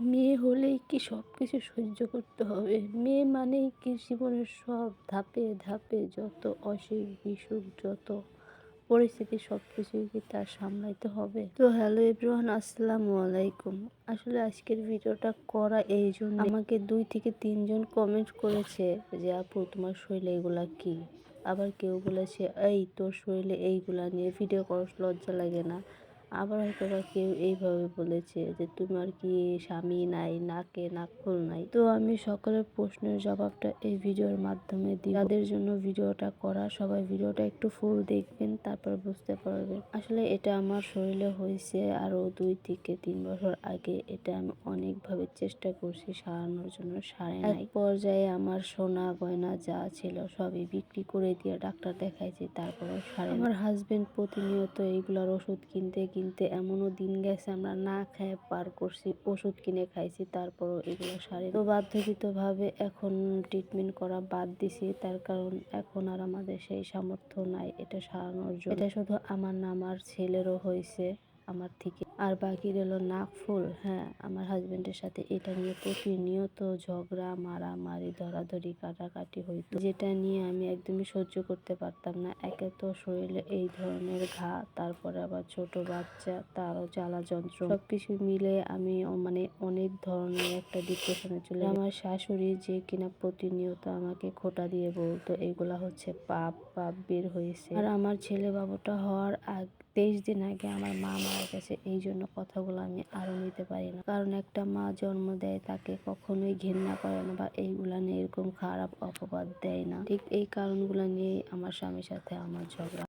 মেয়ে হলেই কি সব কিছু সহ্য করতে হবে? মেয়ে মানেই কি জীবনের সব ধাপে ধাপে যত অসুখ বিসুখ, যত পরিস্থিতি সব কিছুই কি তার সামলাইতে হবে? তো হ্যালো এভরিওয়ান, আসসালামু আলাইকুম। আসলে আজকের ভিডিওটা করা এই জন্য, আমাকে 2 থেকে 3 জন কমেন্ট করেছে যে আপু তোমার শরীরে এগুলা কি? আবার কেউ বলেছে এই তোর শরীরে এইগুলা নিয়ে ভিডিও করস, লজ্জা লাগে না? আবার হয়তো বা কেউ এইভাবে বলেছে যে তোমার কি স্বামী নাই, নাকে নাকফুল নাই? তো আমি সকলের প্রশ্নের জবাবটা এই ভিডিওর মাধ্যমে দিব। যাদের জন্য ভিডিওটা করা, সবাই ভিডিওটা একটু ফুল দেখবেন, তারপর বুঝতে পারবেন। আসলে এটা আমার শরীরে হয়েছে আরো 2 থেকে 3 বছর আগে। এটা আমি অনেকভাবে চেষ্টা করছি সারানোর জন্য, সারে নাই। এক পর্যায়ে আমার সোনা গয়না যা ছিল সবই বিক্রি করে দিয়ে ডাক্তার দেখাইছি, তারপরও সারে। আমার হাজবেন্ড প্রতিনিয়ত এইগুলার ওষুধ কিনতে কিনতে এমনও দিন গেছে আমরা না খেয়ে পার করছি, ওষুধ কিনে খাইছি, তারপরও এগুলো সারে। তো বাধ্যকৃতভাবে এখন ট্রিটমেন্ট করা বাদ দিছি, তার কারণ এখন আর আমাদের সেই সামর্থ্য নাই এটা সারানোর জন্য। এটা শুধু আমার না, আমার ছেলেরও হয়েছে আমার থেকে। আর বাকি রইল নাকফুল। হ্যাঁ, আমার হাজবেন্ডের সাথে এটা নিয়ে প্রতিনিয়ত ঝগড়া, মারামারি, ধরাধরি, কাটাকাটি হইতো, যেটা নিয়ে আমি একদমই সহ্য করতে পারতাম না। একে তো শরীরে এই ধরনের ঘা, তারপরে আবার ছোট বাচ্চা, তারও জ্বালা যন্ত্রণা, সবকিছু মিলে আমি মানে অনেক ধরনের একটা ডিপ্রেশনে চলে। আমার শাশুড়ি যে কিনা প্রতিনিয়ত আমাকে খোঁটা দিয়ে বলতো এগুলা হচ্ছে পাপ, পাপ বের হয়েছে। আর আমার ছেলে বাবুটা হওয়ার 23 দিন আগে আমার মা মারা গেছে। এই জন্য কথাগুলো আমি আরো নিতে পারি না, কারণ একটা মা জন্ম দেয় তাকে কখনোই ঘৃণা করে না বা এইগুলা নিয়ে এরকম খারাপ অপবাদ দেয় না। ঠিক এই কারণগুলো নিয়েই আমার স্বামীর সাথে আমার ঝগড়া।